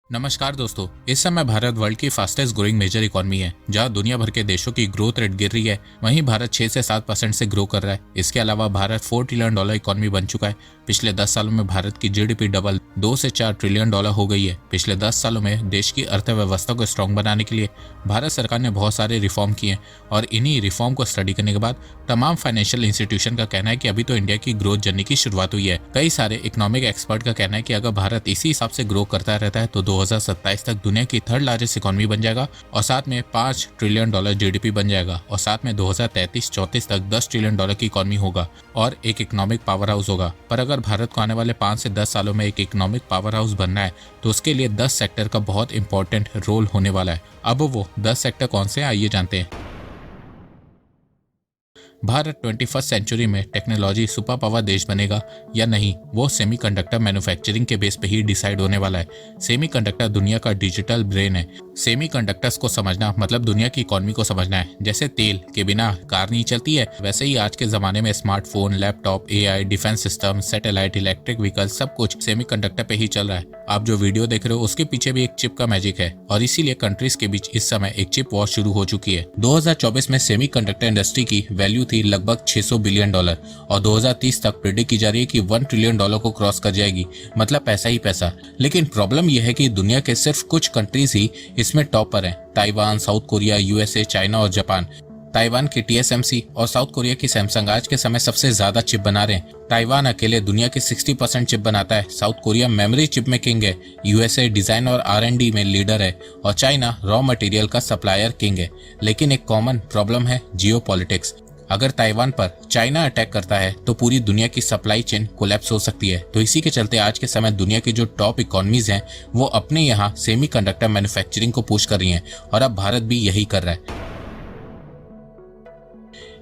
नमस्कार दोस्तों। इस समय भारत वर्ल्ड की फास्टेस्ट ग्रोइंग मेजर इकोनॉमी है। जहां दुनिया भर के देशों की ग्रोथ रेट गिर रही है, वहीं भारत 6 से 7% से ग्रो कर रहा है। इसके अलावा भारत $4 ट्रिलियन इकोनॉमी बन चुका है। पिछले 10 सालों में भारत की जीडीपी डबल 2 से 4 ट्रिलियन डॉलर हो गई है। पिछले 10 सालों में देश की अर्थव्यवस्था को स्ट्रॉन्ग बनाने के लिए भारत सरकार ने बहुत सारे रिफॉर्म किए हैं और इन्हीं रिफॉर्म को स्टडी करने के बाद तमाम फाइनेंशियल इंस्टीट्यूशन का कहना है कि अभी तो इंडिया की ग्रोथ जर्नी की शुरुआत हुई है। कई सारे इकोनॉमिक एक्सपर्ट का कहना है कि अगर भारत इसी हिसाब से ग्रो करता रहता है तो 2027 तक दुनिया की थर्ड लार्जेस्ट इकोनॉमी बन जाएगा और साथ में $5 ट्रिलियन जीडीपी बन जाएगा और साथ में 2033-34 तक $10 ट्रिलियन की इकोनॉमी होगा और एक इकोनॉमिक पावर हाउस होगा। पर अगर भारत को आने वाले 5 से 10 सालों में एक इकोनॉमिक पावर हाउस बनना है तो उसके लिए 10 सेक्टर का बहुत इंपॉर्टेंट रोल होने वाला है। अब वो 10 सेक्टर कौन से हैं, आइए जानते हैं। भारत 21st सेंचुरी में टेक्नोलॉजी सुपर पावर देश बनेगा या नहीं, वो सेमीकंडक्टर मैन्युफैक्चरिंग के बेस पे ही डिसाइड होने वाला है। सेमीकंडक्टर दुनिया का डिजिटल ब्रेन है। सेमीकंडक्टर्स को समझना मतलब दुनिया की इकोनॉमी को समझना है। जैसे तेल के बिना कार नहीं चलती है, वैसे ही आज के जमाने में smartphone, laptop, AI, defence system, satellite, electric vehicle सब कुछ सेमीकंडक्टर पे ही चल रहा है। आप जो वीडियो देख रहे हो उसके पीछे भी एक चिप का मैजिक है और इसीलिए कंट्रीज के बीच इस समय एक चिप वॉर शुरू हो चुकी है। 2024 में सेमीकंडक्टर इंडस्ट्री की वैल्यू थी लगभग $600 बिलियन और 2030 तक प्रेडिक्ट की जा रही है कि $1 ट्रिलियन को क्रॉस कर जाएगी। मतलब पैसा ही पैसा। लेकिन प्रॉब्लम यह है कि दुनिया के सिर्फ कुछ कंट्रीज ही इसमें टॉप पर हैं। Taiwan, south Korea, USA, China और जापान। ताइवान की TSMC और साउथ कोरिया की सैमसंग आज के समय सबसे ज्यादा चिप बना रहे हैं। ताइवान अकेले दुनिया के 60% चिप बनाता है। साउथ कोरिया मेमोरी चिप में किंग है। यूएसए डिजाइन और R&D में लीडर है और चाइना रॉ मटेरियल का सप्लायर किंग है। लेकिन एक कॉमन प्रॉब्लम है जियोपॉलिटिक्स। अगर ताइवान पर चाइना अटैक करता है तो पूरी दुनिया की सप्लाई चेन कोलैप्स हो सकती है। तो इसी के चलते आज के समय दुनिया की जो टॉप इकोनॉमीज हैं वो अपने यहाँ सेमीकंडक्टर मैन्युफैक्चरिंग को पुश कर रही हैं और अब भारत भी यही कर रहा है।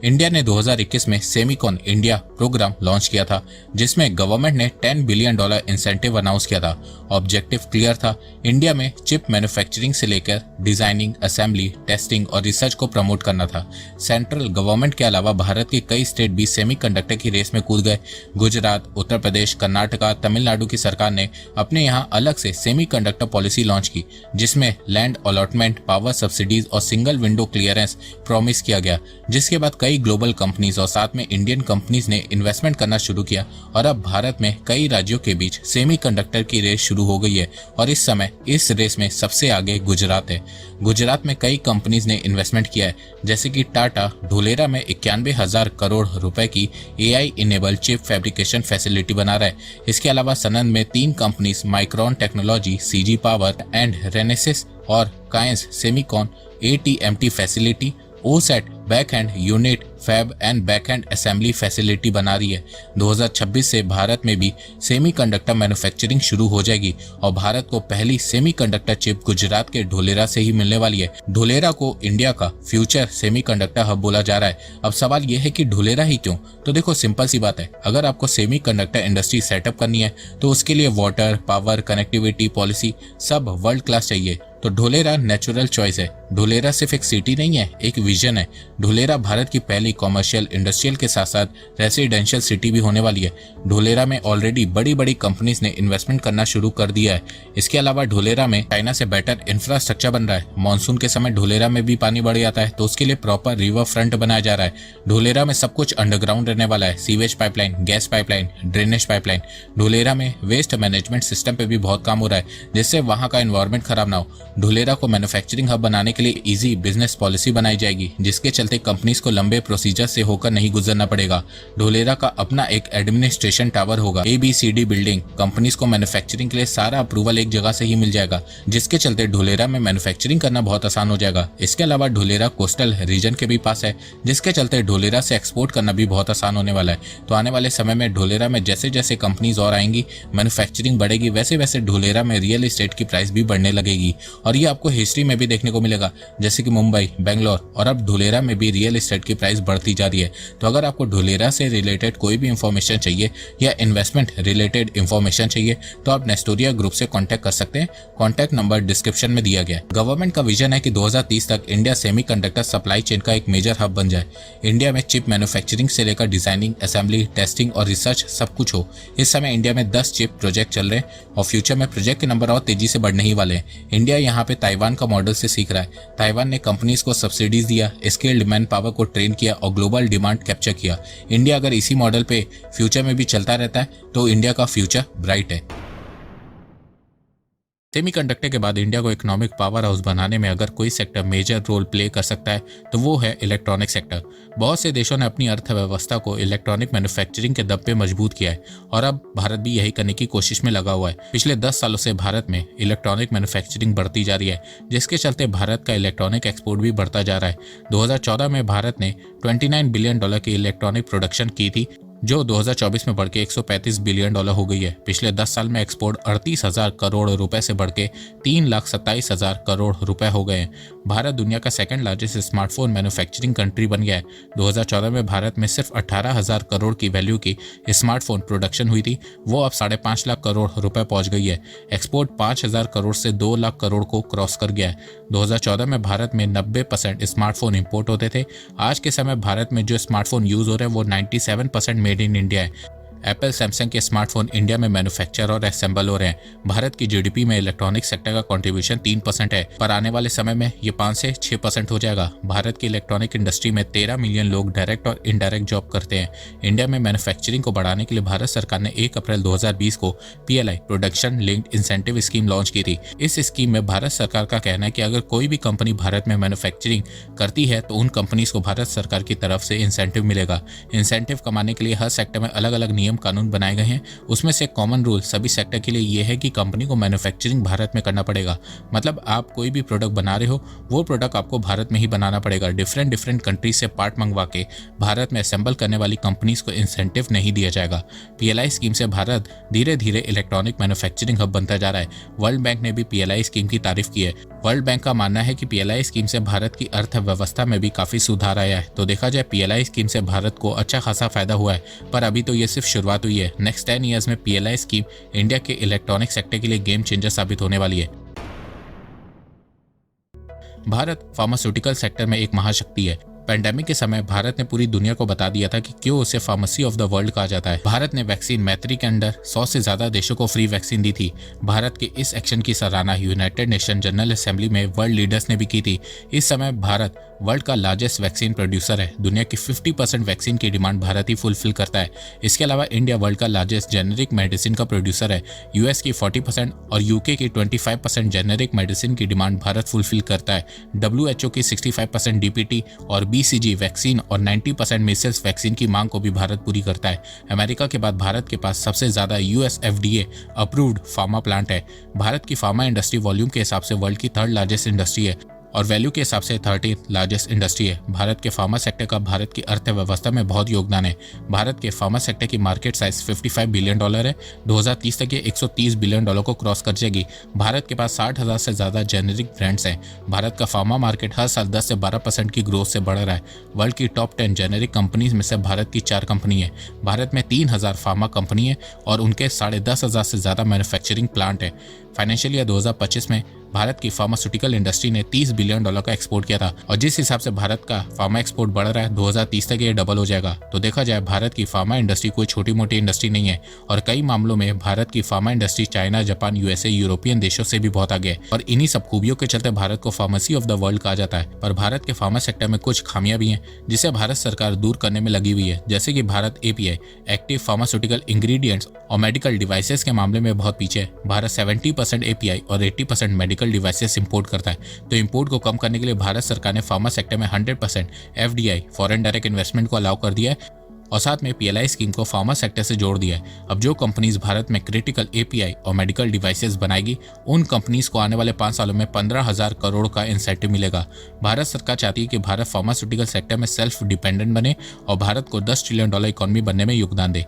इंडिया ने 2021 में सेमीकॉन इंडिया प्रोग्राम लॉन्च किया था जिसमें गवर्नमेंट ने $10 बिलियन इंसेंटिव अनाउंस किया था। ऑब्जेक्टिव क्लियर था, इंडिया में चिप मैन्युफैक्चरिंग से लेकर डिजाइनिंग, असेंबली, टेस्टिंग और रिसर्च को प्रमोट करना था। सेंट्रल गवर्नमेंट के अलावा भारत के कई स्टेट भी सेमीकंडक्टर की रेस में कूद गए। गुजरात, उत्तर प्रदेश, कर्नाटका, तमिलनाडु की सरकार ने अपने यहाँ अलग से सेमीकंडक्टर पॉलिसी लॉन्च की जिसमें लैंड अलॉटमेंट, पावर सब्सिडीज और सिंगल विंडो क्लियरेंस प्रॉमिस किया गया। जिसके बाद कई ग्लोबल कंपनीज और साथ में इंडियन कंपनीज ने इन्वेस्टमेंट करना शुरू किया और अब भारत में कई राज्यों के बीच सेमीकंडक्टर की रेस शुरू हो गई है और इस समय इस रेस में सबसे आगे गुजरात है। गुजरात में कई कंपनीज ने इन्वेस्टमेंट किया है जैसे कि टाटा ढोलेरा में 91,000 करोड़ रुपए की AI enable chip fabrication facility बना रहा है। इसके अलावा सनन में 3 companies Micron technology, CG power and Renesas और Kaynes Semicon ATMT facility, OSAT backend unit, fab and backend assembly facility बना रही है। 2026 से भारत में भी सेमीकंडक्टर मैन्युफैक्चरिंग शुरू हो जाएगी और भारत को पहली सेमीकंडक्टर चिप गुजरात के ढोलेरा से ही मिलने वाली है। ढोलेरा को इंडिया का फ्यूचर सेमीकंडक्टर हब बोला जा रहा है। अब सवाल यह है कि ढोलेरा ही क्यों? तो देखो सिंपल सी बात है, अगर आपको सेमीकंडक्टर इंडस्ट्री सेटअप करनी है तो उसके लिए वाटर, पावर, कनेक्टिविटी, पॉलिसी सब वर्ल्ड क्लास चाहिए। तो ढोलेरा नेचुरल चॉइस है। ढोलेरा सिर्फ एक सिटी नहीं है, एक विजन है। ढोलेरा भारत की पहली कॉमर्शियल, इंडस्ट्रियल के साथ साथ रेसिडेंशियल सिटी भी होने वाली है। ढोलेरा में ऑलरेडी बड़ी बड़ी कंपनीज ने इन्वेस्टमेंट करना शुरू कर दिया है। इसके अलावा ढोलेरा में चाइना से बेटर इंफ्रास्ट्रक्चर बन रहा है। मानसून के समय ढोलेरा में भी पानी बढ़ जाता है तो उसके लिए प्रॉपर रिवर फ्रंट बनाया जा रहा है। ढोलेरा में सब कुछ अंडरग्राउंड रहने वाला है। Sewage pipeline, gas pipeline, drainage pipeline. Dholera में वेस्ट मैनेजमेंट सिस्टम पे भी बहुत काम हो रहा है जिससे वहां का एनवायरमेंट खराब ना हो। ढोलेरा को मैन्युफैक्चरिंग हब बनाने के लिए इजी बिजनेस पॉलिसी बनाई जाएगी जिसके चलते कंपनीज को लंबे प्रोसीजर से होकर नहीं गुजरना पड़ेगा। ढोलेरा का अपना एक एडमिनिस्ट्रेशन टावर होगा, ABCD बिल्डिंग। कंपनीज को मैन्युफैक्चरिंग के लिए सारा अप्रूवल एक जगह से ही मिल जाएगा जिसके चलते ढोलेरा में मैन्युफैक्चरिंग करना बहुत आसान हो जाएगा। इसके अलावा ढोलेरा कोस्टल रीजन के भी पास है जिसके चलते ढोलेरा से एक्सपोर्ट करना भी बहुत आसान होने वाला है। तो आने वाले समय में ढोलेरा में जैसे जैसे कंपनीज और आएंगी, मैन्युफैक्चरिंग बढ़ेगी, वैसे वैसे ढोलेरा में रियल एस्टेट की प्राइस भी बढ़ने लगेगी और ये आपको हिस्ट्री में भी देखने को मिलेगा, जैसे कि मुंबई, बेंगलोर और अब धुलेरा में भी रियल एस्टेट की प्राइस बढ़ती जा रही है। तो अगर आपको धुलेरा से रिलेटेड कोई भी इंफॉर्मेशन चाहिए या इन्वेस्टमेंट रिलेटेड इंफॉर्मेशन चाहिए तो आप नेस्टोरिया ग्रुप से कॉन्टैक्ट कर सकते हैं। कॉन्टैक्ट नंबर डिस्क्रिप्शन में दिया गया है। गवर्नमेंट का विजन है कि 2030 तक इंडिया सेमीकंडक्टर सप्लाई चेन का एक मेजर हब बन जाए। इंडिया में चिप मैन्युफैक्चरिंग से लेकर डिजाइनिंग, असेंबली, टेस्टिंग और रिसर्च सब कुछ हो। इस समय इंडिया में 10 चिप प्रोजेक्ट चल रहे हैं और फ्यूचर में प्रोजेक्ट के नंबर और तेजी से बढ़ने ही वाले हैं। इंडिया यहाँ पे ताइवान का मॉडल से सीख रहा है। ताइवान ने कंपनीज को सब्सिडीज दिया, स्किल्ड मैन पावर को ट्रेन किया और ग्लोबल डिमांड कैप्चर किया। इंडिया अगर इसी मॉडल पे फ्यूचर में भी चलता रहता है तो इंडिया का फ्यूचर ब्राइट है। सेमीकंडक्टर के बाद इंडिया को इकोनॉमिक पावर हाउस बनाने में अगर कोई सेक्टर मेजर रोल प्ले कर सकता है तो वो है इलेक्ट्रॉनिक सेक्टर। बहुत से देशों ने अपनी अर्थव्यवस्था को इलेक्ट्रॉनिक मैन्युफैक्चरिंग के दम पे मजबूत किया है और अब भारत भी यही करने की कोशिश में लगा हुआ है। पिछले 10 सालों से भारत में इलेक्ट्रॉनिक मैन्युफैक्चरिंग बढ़ती जा रही है, जिसके चलते भारत का इलेक्ट्रॉनिक एक्सपोर्ट भी बढ़ता जा रहा है। 2014 में भारत ने $29 बिलियन की इलेक्ट्रॉनिक प्रोडक्शन की थी, जो 2024 में बढ़ के $135 बिलियन हो गई है। पिछले 10 साल में एक्सपोर्ट 38,000 करोड़ रुपए से बढ़ के 3,27,000 करोड़ रुपए हो गए हैं। भारत दुनिया का second largest smartphone manufacturing country बन गया है। 2014 में भारत में सिर्फ 18,000 करोड़ की वैल्यू की स्मार्टफोन प्रोडक्शन हुई थी, वो अब 5.5 लाख करोड़ रुपए पहुंच गई है। एक्सपोर्ट 5,000 करोड़ से 2 लाख करोड़ को क्रॉस कर गया है। 2014 में भारत में 90% स्मार्टफोन इंपोर्ट होते थे। आज के समय भारत में जो स्मार्टफोन यूज हो रहे हैं वो 97% मेड इन इंडिया है। एप्पल, सैमसंग के स्मार्टफोन इंडिया में मैन्युफैक्चर और असेंबल हो रहे हैं। भारत की जीडीपी में इलेक्ट्रॉनिक सेक्टर का कंट्रीब्यूशन 3% है, पर आने वाले समय में ये 5 से 6% हो जाएगा। भारत की इलेक्ट्रॉनिक इंडस्ट्री में 13 मिलियन लोग डायरेक्ट और इनडायरेक्ट जॉब करते हैं। इंडिया में मैन्युफैक्चरिंग को बढ़ाने के लिए भारत सरकार ने 1 अप्रैल 2020 को PLI production linked incentive scheme launch की थी। इस स्कीम में भारत सरकार का कहना है कि अगर कोई भी कंपनी भारत में मैन्युफैक्चरिंग करती है तो उन कंपनीज को भारत सरकार की तरफ से इंसेंटिव मिलेगा। इंसेंटिव कमाने के लिए हर सेक्टर में अलग अलग नियम कानून बनाए गए हैं। उसमें से कॉमन रूल सभी सेक्टर के लिए यह है कि कंपनी को मैन्युफैक्चरिंग भारत में करना पड़ेगा। मतलब आप कोई भी प्रोडक्ट बना रहे हो वो प्रोडक्ट आपको भारत में ही बनाना पड़ेगा। डिफरेंट कंट्री से पार्ट मंगवा के भारत में असेंबल करने वाली कंपनीज को इंसेंटिव नहीं दिया जाएगा। PLI स्कीम से भारत धीरे धीरे इलेक्ट्रॉनिक मैन्युफैक्चरिंग हब बनता जा रहा है। वर्ल्ड बैंक ने भी PLI स्कीम की तारीफ की है। वर्ल्ड बैंक का मानना है कि PLI स्कीम से भारत की अर्थव्यवस्था में भी काफी सुधार आया है। तो देखा जाए PLI स्कीम से भारत को अच्छा खासा फायदा हुआ है, पर अभी तो ये सिर्फ शुरुआत हुई है। नेक्स्ट 10 ईयर्स में PLI स्कीम इंडिया के इलेक्ट्रॉनिक सेक्टर के लिए गेम चेंजर साबित होने वाली है। भारत फार्मास्यूटिकल सेक्टर में एक महाशक्ति है। पैंडेमिक के समय भारत ने पूरी दुनिया को बता दिया था कि क्यों उसे फार्मेसी ऑफ द वर्ल्ड कहा जाता है। भारत ने वैक्सीन मैत्री के अंडर 100 से ज्यादा देशों को फ्री वैक्सीन दी थी। भारत के इस एक्शन की सराहना यूनाइटेड नेशन जनरल असेंबली में वर्ल्ड लीडर्स ने भी की थी। इस समय भारत वर्ल्ड का लार्जेस्ट वैक्सीन प्रोड्यूसर है। दुनिया की 50% वैक्सीन की डिमांड भारत ही फुलफिल करता है। इसके अलावा इंडिया वर्ल्ड का लार्जेस्ट जेनेरिक मेडिसिन का प्रोड्यूसर है। US की 40% और UK की 25% जेनेरिक मेडिसिन की डिमांड भारत फुलफिल करता है। WHO की 65% DPT और BCG वैक्सीन और 90% मीजल्स वैक्सीन की मांग को भी भारत पूरी करता है। अमेरिका के बाद भारत के पास सबसे ज्यादा US FDA approved pharma plant है। भारत की फार्मा इंडस्ट्री वॉल्यूम के हिसाब से वर्ल्ड की 3rd लार्जेस्ट इंडस्ट्री है और वैल्यू के हिसाब से 13th लार्जेस्ट इंडस्ट्री है। भारत के फार्मा सेक्टर का भारत की अर्थव्यवस्था में बहुत योगदान है। भारत के फार्मा सेक्टर की मार्केट साइज $55 बिलियन है। 2030 तक ये $130 बिलियन को क्रॉस कर जाएगी। भारत के पास 60,000 से ज्यादा जेनेरिक ब्रांड्स हैं। भारत का फार्मा मार्केट हर साल 10 से 12% की ग्रोथ से बढ़ रहा है। वर्ल्ड की टॉप 10 जेनेरिक कंपनीज में से भारत की 4 कंपनी है। भारत में 3,000 फार्मा कंपनी है और उनके 10,500 से ज्यादा मैन्युफैक्चरिंग प्लांट है। फाइनेंशियल ईयर 2025 में भारत की फार्मास्यूटिकल इंडस्ट्री ने $30 बिलियन का एक्सपोर्ट किया था और जिस हिसाब से भारत का फार्मा एक्सपोर्ट बढ़ रहा है 2030 तक ये डबल हो जाएगा। तो देखा जाए भारत की फार्मा इंडस्ट्री कोई छोटी मोटी इंडस्ट्री नहीं है और कई मामलों में भारत की pharma industry China, Japan, USA, European देशों से भी बहुत आगे है और इन्हीं सब खूबियों के चलते भारत को फार्मेसी ऑफ द वर्ल्ड कहा जाता है। पर भारत के फार्मा सेक्टर में कुछ खामियां भी हैं जिसे भारत सरकार दूर करने में लगी हुई है। जैसे कि Bharat API active pharmaceutical ingredients और मेडिकल डिवाइसेस के मामले में बहुत पीछे है। भारत 70% API और 80% मेडिकल डिवाइसेस इंपोर्ट करता है। तो इंपोर्ट को कम करने के लिए भारत सरकार ने फार्मा सेक्टर में 100% FDI फॉरेन डायरेक्ट इन्वेस्टमेंट को अलाउ कर दिया है और साथ में PLI स्कीम को फार्मा सेक्टर से जोड़ दिया है। अब जो कंपनीज भारत में क्रिटिकल API और मेडिकल डिवाइसेस बनाएगी उन कंपनीज को आने वाले 5 सालों में 15,000 करोड़ का इंसेंटिव मिलेगा। भारत सरकार चाहती है कि भारत फार्मास्यूटिकल सेक्टर में सेल्फ डिपेंडेंट बने और भारत को $10 ट्रिलियन इकोनॉमी बनने में योगदान दे।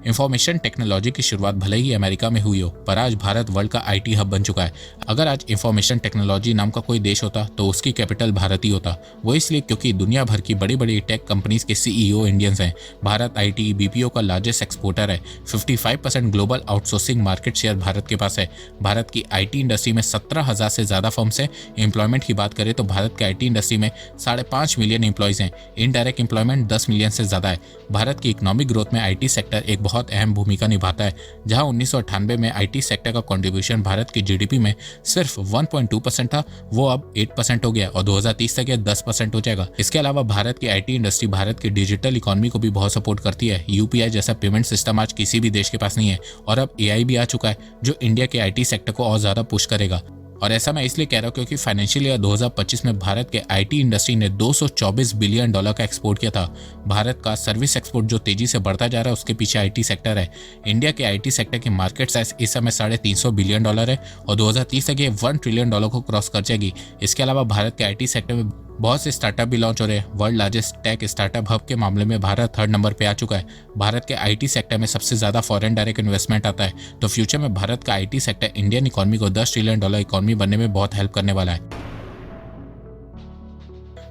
इंफॉर्मेशन टेक्नोलॉजी की शुरुआत भले ही अमेरिका में हुई हो, पर आज भारत वर्ल्ड का आईटी हब बन चुका है। अगर आज इंफॉर्मेशन टेक्नोलॉजी नाम का कोई देश होता तो उसकी कैपिटल भारत ही होता। वो इसलिए क्योंकि दुनिया भर की बड़ी बड़ी टेक कंपनीज के सीईओ इंडियंस हैं। भारत आईटी बीपीओ का लार्जेस्ट एक्सपोर्टर है। 55% global outsourcing market share Bharat के पास है। भारत की आईटी इंडस्ट्री में 17,000 से ज्यादा फर्म्स हैं। एम्प्लॉयमेंट की बात करें तो भारत के आईटी इंडस्ट्री में 5.5 मिलियन एम्प्लॉयज हैं। इनडायरेक्ट एम्प्लॉयमेंट 10 मिलियन से ज्यादा है। भारत की इकोनॉमिक ग्रोथ में आईटी सेक्टर एक बहुत अहम भूमिका निभाता है। जहां 1998 में आईटी सेक्टर का कंट्रीब्यूशन भारत की जीडीपी में सिर्फ 1.2% था, वो अब 8% हो गया और 2030 तक यह 10% हो जाएगा। इसके अलावा भारत की आईटी इंडस्ट्री भारत की डिजिटल इकोनॉमी को भी बहुत सपोर्ट करती है। यूपीआई जैसा पेमेंट सिस्टम आज किसी भी देश के पास नहीं है और अब एआई भी आ चुका है जो इंडिया के आईटी सेक्टर को और ज्यादा पुश करेगा। और ऐसा मैं इसलिए कह रहा हूँ क्योंकि फाइनेंशियल ईयर 2025 में भारत के आईटी इंडस्ट्री ने $224 बिलियन का एक्सपोर्ट किया था। भारत का सर्विस एक्सपोर्ट जो तेजी से बढ़ता जा रहा है उसके पीछे आईटी सेक्टर है। इंडिया के आईटी सेक्टर की मार्केट साइज इस समय $350 बिलियन है और 2030 तक ये $1 ट्रिलियन को क्रॉस कर जाएगी। इसके अलावा भारत के आईटी सेक्टर में बहुत से स्टार्टअप भी लॉन्च हो रहे हैं। World largest tech startup hub के मामले में भारत 3rd नंबर पे आ चुका है। भारत के आईटी सेक्टर में सबसे ज्यादा फॉरेन डायरेक्ट इन्वेस्टमेंट आता है, तो फ्यूचर में भारत का आईटी सेक्टर इंडियन इकोनॉमी को $10 ट्रिलियन इकोनॉमी बनने में बहुत हेल्प करने वाला है।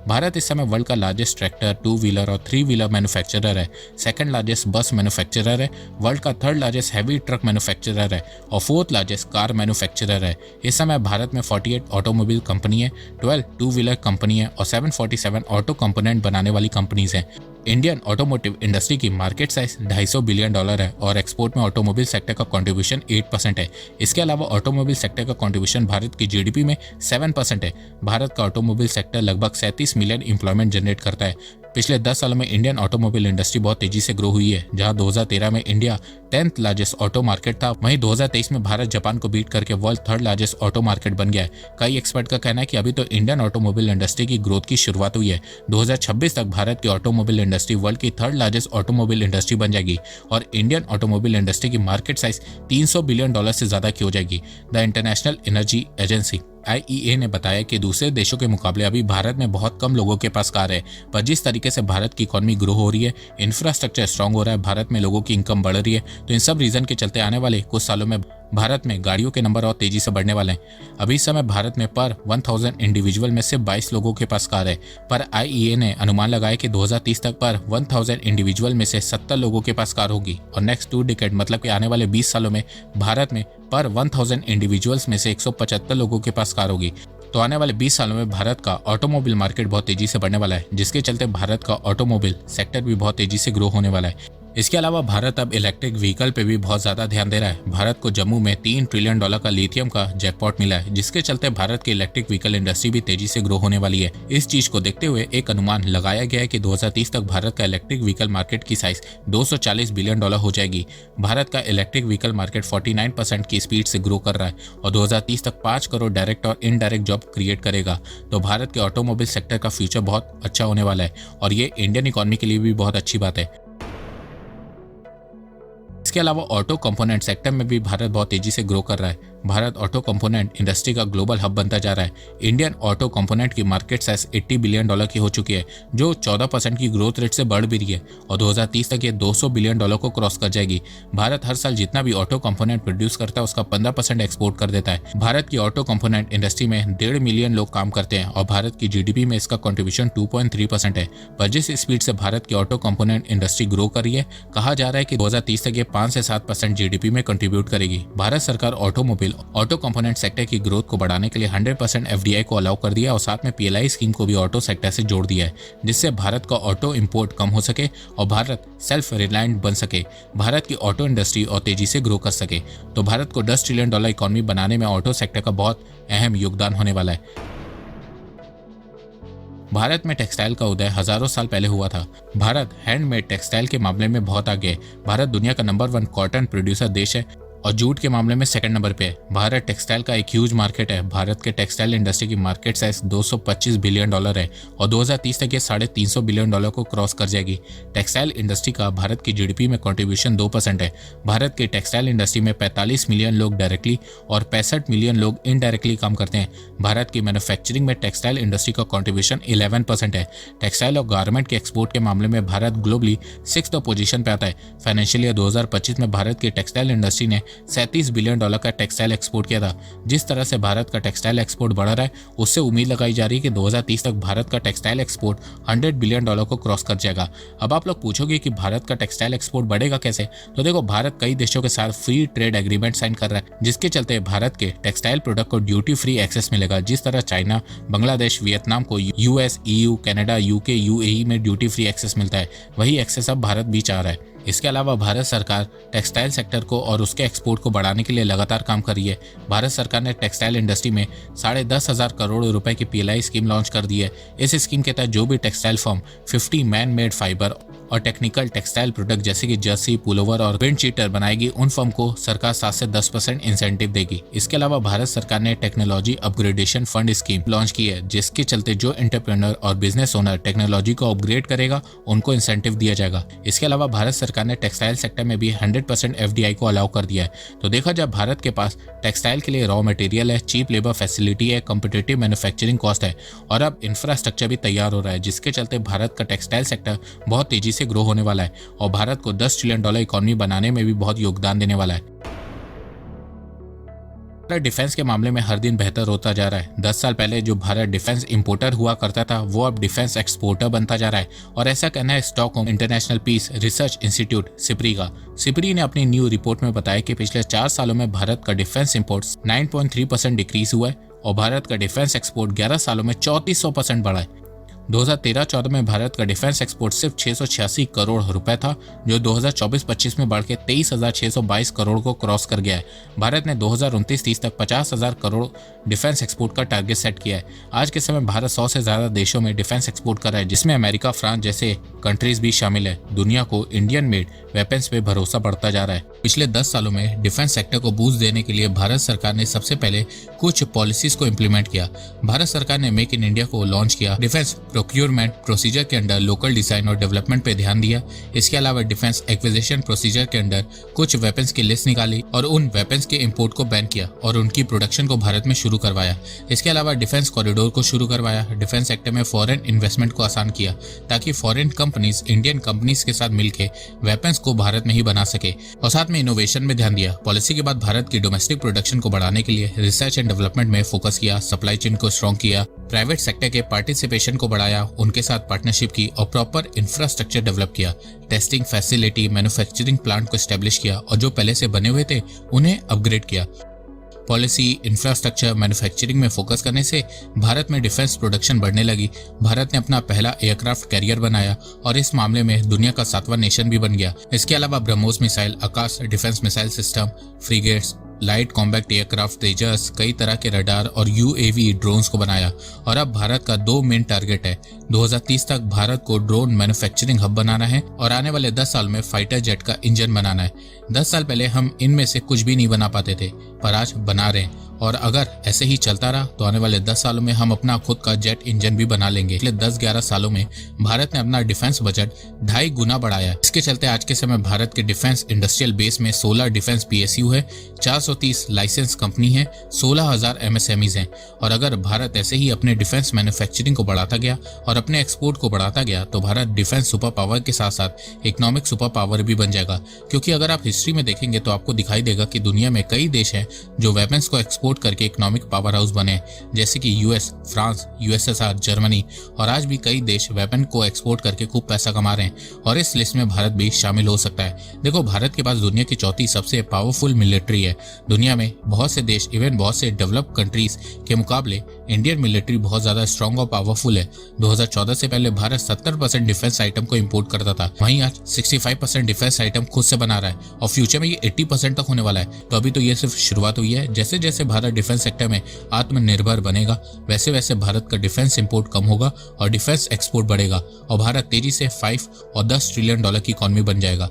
भारत इस समय वर्ल्ड का लार्जेस्ट ट्रैक्टर, 2 व्हीलर और 3 व्हीलर मैन्युफैक्चरर है। 2nd लार्जेस्ट बस मैन्युफैक्चरर है। वर्ल्ड का 3rd largest heavy truck manufacturer है और 4th लार्जेस्ट कार मैन्युफैक्चरर है। इस समय भारत में 48 ऑटोमोबाइल कंपनी है, 12 2 व्हीलर कंपनी है और 747 ऑटो कंपोनेंट बनाने वाली कंपनीज हैं। इंडियन ऑटोमोटिव इंडस्ट्री की मार्केट साइज $250 बिलियन है और एक्सपोर्ट में ऑटोमोबाइल सेक्टर का कंट्रीब्यूशन 8% है। इसके अलावा ऑटोमोबाइल सेक्टर का कंट्रीब्यूशन भारत की जीडीपी में 7% है। भारत का ऑटोमोबाइल सेक्टर लगभग 37 मिलियन एम्प्लॉयमेंट जनरेट करता है। पिछले 10 सालों में इंडियन ऑटोमोबाइल इंडस्ट्री बहुत तेजी से ग्रो हुई है। जहां 2013 में India 10th largest auto market था, वहीं 2023 में भारत जापान को बीट करके world 3rd largest auto market बन गया है। कई एक्सपर्ट का कहना है कि अभी तो इंडियन ऑटोमोबाइल इंडस्ट्री की ग्रोथ की शुरुआत हुई है। 2026 तक भारत की ऑटोमोबाइल इंडस्ट्री वर्ल्ड की 3rd लार्जेस्ट ऑटोमोबाइल इंडस्ट्री बन जाएगी और इंडियन ऑटोमोबाइल इंडस्ट्री की मार्केट साइज $300 बिलियन से ज्यादा की हो जाएगी। The international energy agency IEA ने बताया कि दूसरे देशों के मुकाबले अभी भारत में बहुत कम लोगों के पास कार है, पर जिस तरीके से भारत की इकोनॉमी ग्रो हो रही है, इंफ्रास्ट्रक्चर स्ट्रांग हो रहा है, भारत में लोगों की इनकम बढ़ रही है, तो इन सब रीजन के चलते आने वाले कुछ सालों में भारत में गाड़ियों के नंबर और तेजी से बढ़ने वाले हैं। अभी इस समय भारत में पर 1000 इंडिविजुअल में से 22 लोगों के पास कार है, पर IEA ने अनुमान लगाया कि 2030 तक पर 1000 इंडिविजुअल में से 70 लोगों के पास कार होगी और नेक्स्ट 2 डिकेड मतलब कि आने वाले 20 सालों में भारत में पर 1000 इंडिविजुअल्स में से 175 लोगों के पास कार होगी। तो आने वाले 20 सालों में भारत का ऑटोमोबाइल मार्केट बहुत तेजी से बढ़ने वाला है, जिसके चलते भारत का ऑटोमोबाइल सेक्टर भी बहुत तेजी से ग्रो होने वाला है। इसके अलावा भारत अब इलेक्ट्रिक व्हीकल पे भी बहुत ज्यादा ध्यान दे रहा है। भारत को जम्मू में $3 ट्रिलियन का लिथियम का जैकपॉट मिला है, जिसके चलते भारत की इलेक्ट्रिक व्हीकल इंडस्ट्री भी तेजी से ग्रो होने वाली है। इस चीज को देखते हुए एक अनुमान लगाया गया है कि 2030 तक भारत का इलेक्ट्रिक व्हीकल मार्केट की साइज $240 बिलियन हो जाएगी। भारत का इलेक्ट्रिक व्हीकल मार्केट 49% की स्पीड से ग्रो कर रहा है और 2030 तक 5 करोड़ डायरेक्ट और इनडायरेक्ट जॉब क्रिएट करेगा। तो भारत के ऑटोमोबाइल सेक्टर का फ्यूचर बहुत अच्छा होने वाला है और ये इंडियन इकोनॉमी के लिए भी बहुत अच्छी बात है। इसके अलावा ऑटो कंपोनेंट सेक्टर में भी भारत बहुत तेजी से ग्रो कर रहा है। भारत ऑटो कंपोनेंट इंडस्ट्री का ग्लोबल हब बनता जा रहा है। इंडियन ऑटो कंपोनेंट की मार्केट साइज $80 बिलियन की हो चुकी है, जो 14% की ग्रोथ रेट से बढ़ भी रही है और 2030 तक ये $200 बिलियन को क्रॉस कर जाएगी। भारत हर साल जितना भी ऑटो कंपोनेंट प्रोड्यूस करता है उसका 15% एक्सपोर्ट कर देता है। भारत की ऑटो कंपोनेंट इंडस्ट्री में 1.5 मिलियन लोग काम करते हैं और भारत की जीडीपी में इसका कंट्रीब्यूशन 2.3% है। पर जिस स्पीड से भारत की ऑटो कंपोनेंट इंडस्ट्री ग्रो कर रही है, कहा जा रहा है कि 2030 तक ये 5 से 7% जीडीपी में कंट्रीब्यूट करेगी। भारत सरकार ऑटो कंपोनेंट सेक्टर की ग्रोथ को बढ़ाने के लिए 100% FDI को अलाउ कर दिया और साथ में PLI स्कीम को भी ऑटो सेक्टर से जोड़ दिया है, जिससे भारत का ऑटो इंपोर्ट कम हो सके और भारत सेल्फ रिलायंट बन सके, भारत की ऑटो इंडस्ट्री और तेजी से ग्रो कर सके। तो भारत को $10 ट्रिलियन इकोनॉमी बनाने में ऑटो सेक्टर का बहुत अहम योगदान होने वाला है। भारत में टेक्सटाइल का उदय हजारों साल पहले हुआ था। भारत हैंडमेड टेक्सटाइल के मामले में बहुत आगे है। भारत दुनिया का नंबर 1 कॉटन प्रोड्यूसर देश है और जूट के मामले में सेकंड नंबर पे है। भारत टेक्सटाइल का एक ह्यूज मार्केट है। भारत के टेक्सटाइल इंडस्ट्री की मार्केट साइज $225 बिलियन है और 2030 तक ये $350 बिलियन को क्रॉस कर जाएगी। टेक्सटाइल इंडस्ट्री का भारत की जीडीपी में कंट्रीब्यूशन 2% है। भारत की टेक्सटाइल इंडस्ट्री में 45 मिलियन लोग डायरेक्टली और 65 मिलियन लोग इनडायरेक्टली काम करते हैं। भारत की मैन्युफैक्चरिंग में टेक्सटाइल इंडस्ट्री का कंट्रीब्यूशन 11% है। टेक्सटाइल और गारमेंट के एक्सपोर्ट के मामले में भारत ग्लोबली 6th पोजीशन पे आता है। फाइनेंशियल ईयर 2025 में भारत की टेक्सटाइल इंडस्ट्री ने $37 बिलियन का टेक्सटाइल एक्सपोर्ट किया था। जिस तरह से भारत का टेक्सटाइल एक्सपोर्ट बढ़ रहा है, उससे उम्मीद लगाई जा रही है कि 2030 तक भारत का टेक्सटाइल एक्सपोर्ट $100 बिलियन को क्रॉस कर जाएगा। अब आप लोग पूछोगे कि भारत का टेक्सटाइल एक्सपोर्ट बढ़ेगा कैसे? तो देखो, भारत कई देशों के साथ फ्री ट्रेड एग्रीमेंट साइन कर रहा है, जिसके चलते भारत के टेक्सटाइल प्रोडक्ट को ड्यूटी फ्री एक्सेस मिलेगा। जिस तरह चाइना, बांग्लादेश, वियतनाम को US, EU, Canada, UK, UAE में ड्यूटी फ्री एक्सेस मिलता है, वही एक्सेस अब भारत भी चाह रहा है। इसके अलावा भारत सरकार टेक्सटाइल सेक्टर को और उसके एक्सपोर्ट को बढ़ाने के लिए लगातार काम कर रही है। भारत सरकार ने टेक्सटाइल इंडस्ट्री में 10,500 करोड़ रुपए की पीएलआई स्कीम लॉन्च कर दी है। इस स्कीम के तहत जो भी textile firm 50 man made fibre और टेक्निकल टेक्सटाइल प्रोडक्ट जैसे कि जर्सी, पुलोवर और विंड चीटर बनाएगी, उन फर्म को सरकार 7 से 10% इंसेंटिव देगी। इसके अलावा भारत सरकार ने technology upgradation fund scheme launch की है, जिसके चलते जो एंटरप्रेन्योर और बिजनेस ओनर टेक्नोलॉजी को अपग्रेड करेगा, उनको इंसेंटिव दिया जाएगा। इसके अलावा भारत सरकार ने टेक्सटाइल सेक्टर में भी 100% एफडीआई को अलाउ कर दिया है। तो देखा जाए, भारत के पास टेक्सटाइल के लिए रॉ मटेरियल है, चीप लेबर फैसिलिटी है, कॉम्पिटिटिव मैन्युफैक्चरिंग कॉस्ट है और अब इंफ्रास्ट्रक्चर भी तैयार हो रहा है, जिसके चलते भारत का टेक्सटाइल सेक्टर बहुत तेजी से ग्रो होने वाला है और भारत को $10 ट्रिलियन इकोनॉमी बनाने में भी बहुत योगदान देने वाला है। डिफेंस के मामले में हर दिन बेहतर होता जा रहा है। 10 साल पहले जो भारत डिफेंस इंपोर्टर हुआ करता था, वो अब डिफेंस एक्सपोर्टर बनता जा रहा है और ऐसा कहना है Stockholm International Peace Research Institute SIPRI का। सिप्री ने अपनी न्यू रिपोर्ट में बताया कि पिछले 4 सालों में भारत का डिफेंस इंपोर्ट्स 9.3% डिक्रीज हुआ है और भारत का डिफेंस एक्सपोर्ट 11 सालों में 3400% बढ़ा है। 2013-14 में भारत का डिफेंस एक्सपोर्ट सिर्फ 686 करोड़ रुपए था, जो 2024-25 में बढ़ के 23,622 करोड़ को क्रॉस कर गया है। भारत ने 2029-30 तक 50,000 करोड़ डिफेंस एक्सपोर्ट का टारगेट सेट किया है। आज के समय भारत 100 से ज्यादा देशों में डिफेंस एक्सपोर्ट कर रहा है, जिसमें अमेरिका, फ्रांस जैसे कंट्रीज भी शामिल है। दुनिया को इंडियन मेड वेपन्स पे भरोसा बढ़ता जा रहा है। पिछले 10 सालों में डिफेंस सेक्टर को बूस्ट देने के लिए भारत सरकार ने सबसे पहले कुछ पॉलिसीज को इम्प्लीमेंट किया। भारत सरकार ने मेक इन इंडिया को लॉन्च किया। डिफेंस प्रोक्योरमेंट प्रोसीजर के अंडर लोकल डिजाइन और डेवलपमेंट पे ध्यान दिया। इसके अलावा डिफेंस एक्विजिशन प्रोसीजर के अंडर कुछ वेपन्स की लिस्ट निकाली और उन वेपन्स के इंपोर्ट को बैन किया और उनकी प्रोडक्शन को भारत में शुरू करवाया। इसके अलावा डिफेंस कॉरिडोर को शुरू करवाया। डिफेंस सेक्टर में फॉरेन इन्वेस्टमेंट को आसान किया ताकि फॉरेन कंपनीज इंडियन कंपनीज के साथ मिलकर वेपन्स को भारत में ही बना सके और साथ में इनोवेशन में ध्यान दिया। पॉलिसी के बाद भारत की डोमेस्टिक प्रोडक्शन को बढ़ाने के लिए रिसर्च एंड डेवलपमेंट में फोकस किया, सप्लाई चेन को स्ट्रॉन्ग किया, प्राइवेट सेक्टर के पार्टिसिपेशन को बढ़ाया, उनके साथ पार्टनरशिप की और प्रॉपर इंफ्रास्ट्रक्चर डेवलप किया, टेस्टिंग फैसिलिटी, मैन्युफैक्चरिंग प्लांट को एस्टेब्लिश किया और जो पहले से बने हुए थे उन्हें अपग्रेड किया। पॉलिसी, इंफ्रास्ट्रक्चर, मैन्युफैक्चरिंग में फोकस करने से भारत में डिफेंस प्रोडक्शन बढ़ने लगी। भारत ने अपना पहला एयरक्राफ्ट कैरियर बनाया और इस मामले में दुनिया का 7वां नेशन भी बन गया। इसके अलावा BrahMos missile, Akash defence missile system, frigates, light combat aircraft, Tejas, कई तरह के रडार और यूएवी ड्रोन्स को बनाया। और अब भारत का 2 मेन टारगेट है। 2030 तक भारत को ड्रोन मैन्युफैक्चरिंग हब बनाना है और आने वाले 10 साल में फाइटर जेट का इंजन बनाना है। 10 साल पहले हम इनमें से कुछ भी नहीं बना पाते थे, पर आज बना रहे हैं और अगर ऐसे ही चलता रहा तो आने वाले 10 सालों में हम अपना खुद का जेट इंजन भी बना लेंगे। पिछले 10-11 सालों में भारत ने अपना डिफेंस बजट 2.5 गुना बढ़ाया है। इसके चलते आज के समय भारत के डिफेंस इंडस्ट्रियल बेस में 16 डिफेंस पीएसयू है, 430 लाइसेंस कंपनी है, 16,000 एमएसएमईज हैं। और अगर भारत ऐसे ही अपने डिफेंस मैन्युफैक्चरिंग को बढ़ाता गया और अपने एक्सपोर्ट को बढ़ाता गया तो भारत डिफेंस सुपर पावर के साथ साथ इकोनॉमिक सुपर पावर भी बन जाएगा। क्योंकि अगर आप हिस्ट्री में देखेंगे तो आपको दिखाई देगा कि दुनिया में कई देश हैं जो वेपन्स को एक्सपोर्ट करके इकोनॉमिक पावर हाउस बने, जैसे कि यूएस, फ्रांस, यूएसएसआर, जर्मनी और आज भी कई देश वेपन को एक्सपोर्ट करके खूब पैसा कमा रहे हैं और इस लिस्ट में भारत भी शामिल हो सकता है। देखो, भारत के पास दुनिया की 4थी सबसे पावरफुल मिलिट्री है। दुनिया में बहुत से देश, इवन बहुत से डेवलप्ड कंट्रीज के मुकाबले इंडियन मिलिट्री बहुत ज्यादा स्ट्रॉन्ग और पावरफुल है। 2014 से पहले भारत 70% डिफेंस आइटम को इंपोर्ट करता था, वहीं आज 65% डिफेंस आइटम खुद से बना रहा है और फ्यूचर में ये 80% तक होने वाला है। तो अभी तो ये सिर्फ शुरुआत हुई है। जैसे जैसे भारत डिफेंस सेक्टर में आत्मनिर्भर बनेगा, वैसे वैसे भारत का डिफेंस इंपोर्ट कम होगा और डिफेंस एक्सपोर्ट बढ़ेगा और भारत तेजी से 5 और $10 ट्रिलियन की इकोनॉमी बन जाएगा।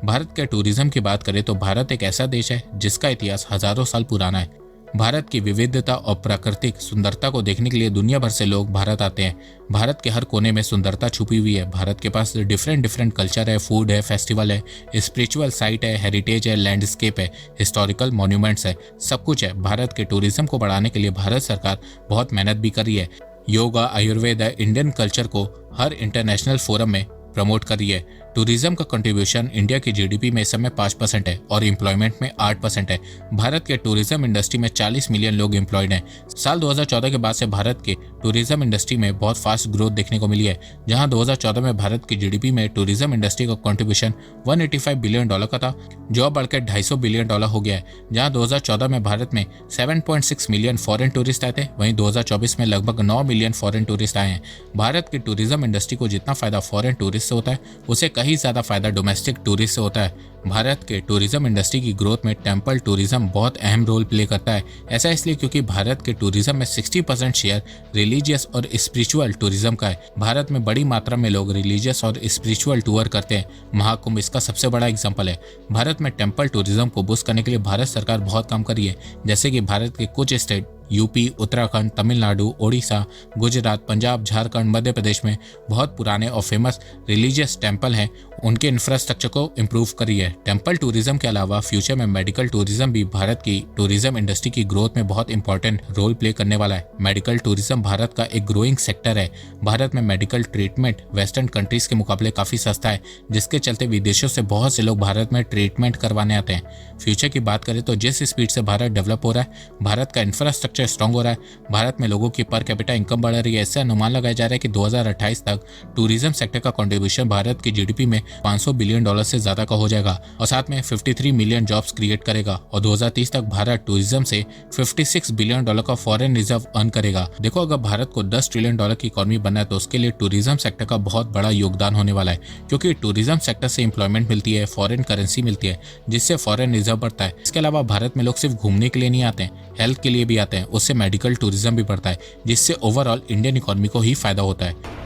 भारत के टूरिज्म की बात करें तो भारत एक ऐसा देश है जिसका इतिहास हजारों साल पुराना है। भारत की विविधता और प्राकृतिक सुंदरता को देखने के लिए दुनिया भर से लोग भारत आते हैं। भारत के हर कोने में सुंदरता छुपी हुई है। भारत के पास डिफरेंट कल्चर है, फूड है, फेस्टिवल है, स्पिरिचुअल साइट है, हेरिटेज है, लैंडस्केप है, हिस्टोरिकल मॉन्यूमेंट्स है, सब कुछ है। भारत के टूरिज्म को बढ़ाने के लिए भारत सरकार बहुत मेहनत भी कर रही है। योगा, आयुर्वेद, इंडियन कल्चर को हर इंटरनेशनल फोरम में प्रमोट कर रही है। टूरिज्म का कंट्रीब्यूशन इंडिया की जीडीपी में इस समय 5% है और एम्प्लॉयमेंट में 8% है। भारत के टूरिज्म इंडस्ट्री में 40 मिलियन लोग एम्प्लॉयड हैं। साल 2014 के बाद से भारत के टूरिज्म इंडस्ट्री में बहुत फास्ट ग्रोथ देखने को मिली है, जहां 2014 में भारत की जीडीपी में टूरिज्म इंडस्ट्री का कंट्रीब्यूशन $185 बिलियन का था, जो अब बढ़कर $250 बिलियन हो गया है। जहां 2014 में भारत में 7.6 मिलियन फॉरेन टूरिस्ट आए थे, वहीं 2024 में लगभग 9 मिलियन फॉरेन टूरिस्ट आए हैं। भारत की टूरिज्म इंडस्ट्री को जितना फायदा फॉरेन टूरिस्ट से होता है, उसे कहीं ज्यादा फायदा डोमेस्टिक टूरिस्ट से होता है। भारत के टूरिज्म इंडस्ट्री की ग्रोथ में टेम्पल टूरिज्म बहुत अहम रोल प्ले करता है। ऐसा इसलिए क्योंकि भारत के टूरिज्म में 60% शेयर रिलीजियस और स्पिरिचुअल टूरिज्म का है। भारत में बड़ी मात्रा में लोग रिलीजियस और स्पिरिचुअल टूर करते हैं। महाकुंभ इसका सबसे बड़ा एग्जाम्पल है। भारत में टेम्पल टूरिज्म को बूस्ट करने के लिए भारत सरकार बहुत काम कर रही है। जैसे कि भारत के कुछ स्टेट यूपी, उत्तराखंड, तमिलनाडु, ओडिशा, गुजरात, पंजाब, झारखंड, मध्य प्रदेश में बहुत पुराने और फेमस रिलीजियस टेम्पल हैं, उनके इंफ्रास्ट्रक्चर को इम्प्रूव करी है। टेम्पल टूरिज्म के अलावा फ्यूचर में मेडिकल टूरिज्म भी भारत की टूरिज्म इंडस्ट्री की ग्रोथ में बहुत इंपॉर्टेंट रोल प्ले करने वाला है। मेडिकल टूरिज्म भारत का एक ग्रोइंग सेक्टर है। भारत में मेडिकल ट्रीटमेंट वेस्टर्न कंट्रीज के मुकाबले काफी सस्ता है, जिसके चलते विदेशों से बहुत से लोग भारत में ट्रीटमेंट करवाने आते हैं। फ्यूचर की बात करें तो जिस स्पीड से भारत डेवलप हो रहा है, भारत का इंफ्रास्ट्रक्चर स्ट्रांग हो रहा है, भारत में लोगों की पर कैपिटा इनकम बढ़ रही है। इससे अनुमान लगाया जा रहा है कि 2028 तक टूरिज्म सेक्टर का कंट्रीब्यूशन भारत की जीडीपी में $500 बिलियन से ज्यादा का हो जाएगा और साथ में 53 मिलियन जॉब्स क्रिएट करेगा। और 2030 तक भारत टूरिज्म से $56 बिलियन का फॉरेन रिजर्व अर्न करेगा। देखो, अगर भारत को $10 ट्रिलियन की इकोनॉमी बनना है तो उसके लिए टूरिज्म सेक्टर का बहुत बड़ा योगदान होने वाला है, क्योंकि टूरिज्म सेक्टर से एम्प्लॉयमेंट मिलती है, फॉरेन करेंसी मिलती है, जिससे फॉरेन रिजर्व बढ़ता है। इसके अलावा भारत में लोग सिर्फ घूमने के लिए नहीं आते हैं, हेल्थ के लिए भी आते हैं। उससे मेडिकल टूरिज्म भी बढ़ता है, जिससे ओवरऑल इंडियन इकोनॉमी को ही फायदा होता है।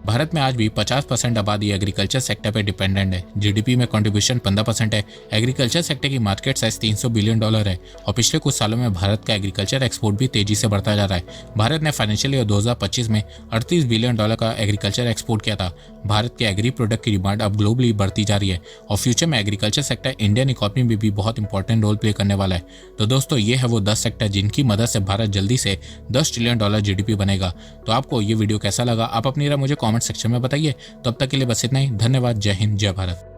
भारत में आज भी 50% आबादी एग्रीकल्चर सेक्टर पर डिपेंडेंट है। जीडीपी में कंट्रीब्यूशन 15% है। एग्रीकल्चर सेक्टर की मार्केट साइज $300 बिलियन है और पिछले कुछ सालों में भारत का एग्रीकल्चर एक्सपोर्ट भी तेजी से बढ़ता जा रहा है। भारत ने फाइनेंशियल ईयर 2025 में $38 बिलियन का एग्रीकल्चर एक्सपोर्ट किया था। भारत के एग्री प्रोडक्ट की डिमांड अब ग्लोबली बढ़ती जा रही है और फ्यूचर में एग्रीकल्चर सेक्टर इंडियन इकोनॉमी में भी बहुत इंपॉर्टेंट रोल प्ले करने वाला है। तो दोस्तों, ये है वो 10 सेक्टर जिनकी मदद से भारत जल्दी से $10 ट्रिलियन जीडीपी बनेगा। तो आपको ये वीडियो कैसा लगा, आप अपनी राय मुझे कमेंट सेक्शन में बताइए। तब तक के लिए बस इतना ही। धन्यवाद। जय हिंद, जय भारत।